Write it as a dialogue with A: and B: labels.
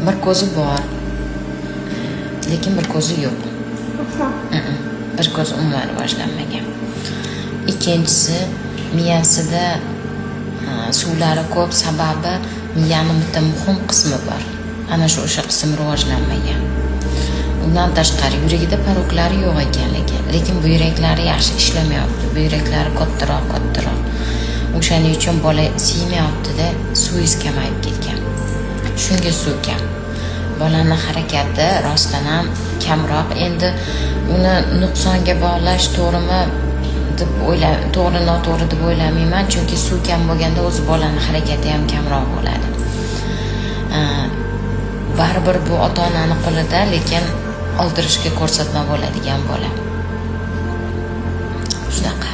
A: Bir ko'zi bor, lekin bir ko'zi yo'q. Bir ko'zi umuman rivojlanmagan. Ikkinchisi, miyasida suvlari ko'p, sababi miyaning bitta muhim qismi bor. Ana o'sha qism rivojlanmagan. Undan tashqari yuragida paroklari yo'q ekan, lekin buyraklari yaxshi ishlamayapti. Buyraklari kattaroq. O'shaning uchun bola siymayapti-da, suvingiz kamayib ketgan. Shunga suv kam. Bolaning harakati rostdan ham kamroq. Endi uni nuqsonga bog'lash to'g'rimi deb to'g'ri deb o'ylamayman, chunki suv kam bo'lganda o'zi bolaning harakati ham kamroq bo'ladi. Baribir bu ota-onaning qo'lida, lekin oldirishga ko'rsatma bo'ladigan bola. Shunaqa.